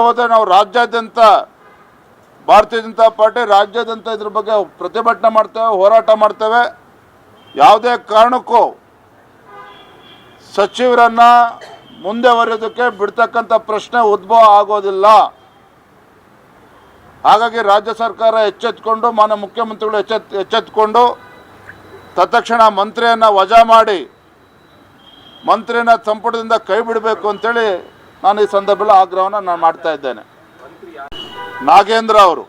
ಹೋದರೆ ನಾವು ರಾಜ್ಯಾದ್ಯಂತ ಭಾರತೀಯ ಜನತಾ ಪಾರ್ಟಿ ರಾಜ್ಯಾದ್ಯಂತ ಇದ್ರ ಬಗ್ಗೆ ಪ್ರತಿಭಟನೆ ಮಾಡ್ತೇವೆ, ಹೋರಾಟ ಮಾಡ್ತೇವೆ. ಯಾವುದೇ ಕಾರಣಕ್ಕೂ ಸಚಿವರನ್ನ ಮುಂದೆ ಬರೆಯೋದಕ್ಕೆ ಬಿಡ್ತಕ್ಕಂಥ ಪ್ರಶ್ನೆ ಉದ್ಭವ ಆಗೋದಿಲ್ಲ. ಹಾಗಾಗಿ ರಾಜ್ಯ ಸರ್ಕಾರ ಎಚ್ಚೆತ್ತುಕೊಂಡು, ಮಾನ್ಯ ಮುಖ್ಯಮಂತ್ರಿಗಳು ಎಚ್ಚೆತ್ತುಕೊಂಡು ತತ್ಕ್ಷಣ ಮಂತ್ರಿಯನ್ನು ವಜಾ ಮಾಡಿ ಮಂತ್ರಿನ ಸಂಪುಟದಿಂದ ಕೈ ಬಿಡಬೇಕು ಅಂತೇಳಿ ನಾನು ಈ ಸಂದರ್ಭದಲ್ಲಿ ಆಗ್ರಹವನ್ನು ನಾನು ಮಾಡ್ತಾ ಇದ್ದೇನೆ. ನಾಗೇಂದ್ರ ಅವರು,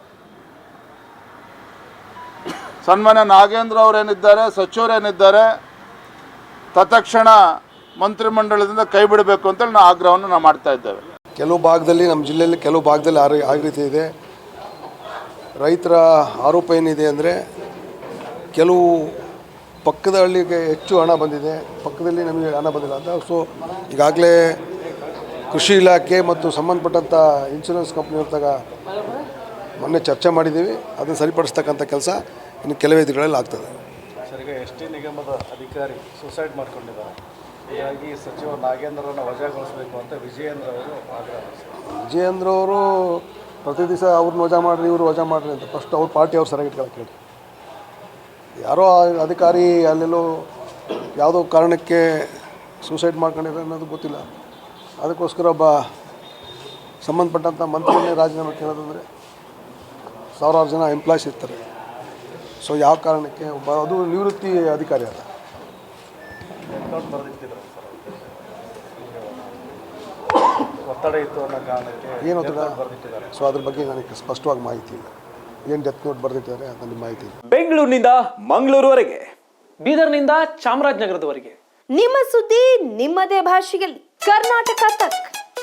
ಸನ್ಮಾನ್ಯ ನಾಗೇಂದ್ರ ಅವರೇನಿದ್ದಾರೆ, ಸಚಿವರೇನಿದ್ದಾರೆ, ತತ್ಕ್ಷಣ ಮಂತ್ರಿಮಂಡಲದಿಂದ ಕೈ ಬಿಡಬೇಕು ಅಂತೇಳಿ ನಾವು ಆಗ್ರಹವನ್ನು ನಾವು ಮಾಡ್ತಾ ಇದ್ದೇವೆ. ಕೆಲವು ಭಾಗದಲ್ಲಿ ನಮ್ಮ ಜಿಲ್ಲೆಯಲ್ಲಿ ಕೆಲವು ಭಾಗದಲ್ಲಿ ಆ ರೀತಿ ಇದೆ. ರೈತರ ಆರೋಪ ಏನಿದೆ ಅಂದರೆ ಕೆಲವು ಪಕ್ಕದ ಹಳ್ಳಿಗೆ ಹೆಚ್ಚು ಹಣ ಬಂದಿದೆ, ಪಕ್ಕದಲ್ಲಿ ನಮಗೆ ಹಣ ಬಂದಿಲ್ಲ ಅಂತ. ಸೊ ಈಗಾಗಲೇ ಕೃಷಿ ಇಲಾಖೆ ಮತ್ತು ಸಂಬಂಧಪಟ್ಟಂಥ ಇನ್ಶೂರೆನ್ಸ್ ಕಂಪ್ನಿಯವ್ರ ತಗ ಮೊನ್ನೆ ಚರ್ಚೆ ಮಾಡಿದ್ದೀವಿ. ಅದನ್ನು ಸರಿಪಡಿಸ್ತಕ್ಕಂಥ ಕೆಲಸ ಇನ್ನು ಕೆಲವೇ ದಿನಗಳಲ್ಲಿ ಆಗ್ತದೆ. ಸರ್, ಈಗ ಎಸ್ ಟಿ ನಿಗಮದ ಅಧಿಕಾರಿ ಸೂಸೈಡ್ ಮಾಡ್ಕೊಂಡಿದ್ದಾರೆ. ಹೀಗಾಗಿ ಸಚಿವ ನಾಗೇಂದ್ರರನ್ನು ವಜಾಗೊಳಿಸಬೇಕು ಅಂತ ವಿಜಯೇಂದ್ರ ಅವರು ಆಗ್ರಹ. ವಿಜಯೇಂದ್ರ ಅವರು ಪ್ರತಿ ದಿವಸ ಅವ್ರನ್ನ ವಜಾ ಮಾಡಿರಿ, ಇವರು ವಜಾ ಮಾಡಿರಿ ಅಂತ ಫಸ್ಟ್ ಅವ್ರ ಪಾರ್ಟಿ ಅವ್ರು ಸರಿಯಾಗಿ ಇಟ್ಕೊಳ್ಳೋಕೆ ಹೇಳಿ. ಯಾರೋ ಅಧಿಕಾರಿ ಅಲ್ಲೆಲ್ಲೋ ಯಾವುದೋ ಕಾರಣಕ್ಕೆ ಸೂಸೈಡ್ ಮಾಡ್ಕೊಂಡಿದ್ದಾರೆ ಅನ್ನೋದು ಗೊತ್ತಿಲ್ಲ. ಅದಕ್ಕೋಸ್ಕರ ಒಬ್ಬ ಸಂಬಂಧಪಟ್ಟಂಥ ಮಂತ್ರಿಯನ್ನೇ ರಾಜೀನಾಮೆ ಕೇಳೋದಂದರೆ ಸಾವಿರಾರು ಜನ ಎಂಪ್ಲಾಯ್ಸ್ ಇರ್ತಾರೆ. ಸೊ ಯಾವ ಕಾರಣಕ್ಕೆ ಒಬ್ಬ ಅದು ನಿವೃತ್ತಿ ಅಧಿಕಾರಿ ಅಲ್ಲ. ಒತ್ತಡ ಇತ್ತು ಅನ್ನೋ ಕಾರಣಕ್ಕೆ ಏನು ಒತ್ತಡ ಬರೆದಿಟ್ಟಿದ್ದಾರೆ. ಸೊ ಅದ್ರ ಬಗ್ಗೆ ನನಗೆ ಸ್ಪಷ್ಟವಾಗಿ ಮಾಹಿತಿ ಇಲ್ಲ. ಏನು ಡೆತ್ ನೋಟ್ ಬರೆದಿದ್ದಾರೆ ಅಂತ ನನಗೆ ಮಾಹಿತಿ ಇಲ್ಲ. ಬೆಂಗಳೂರಿನಿಂದ ಮಂಗಳೂರುವರೆಗೆ, ಬೀದರ್ನಿಂದ ಚಾಮರಾಜನಗರದವರೆಗೆ ನಿಮ್ಮ ಸುದ್ದಿ ನಿಮ್ಮದೇ ಭಾಷೆಯಲ್ಲಿ. ಕರ್ನಾಟಕ ತಕ್.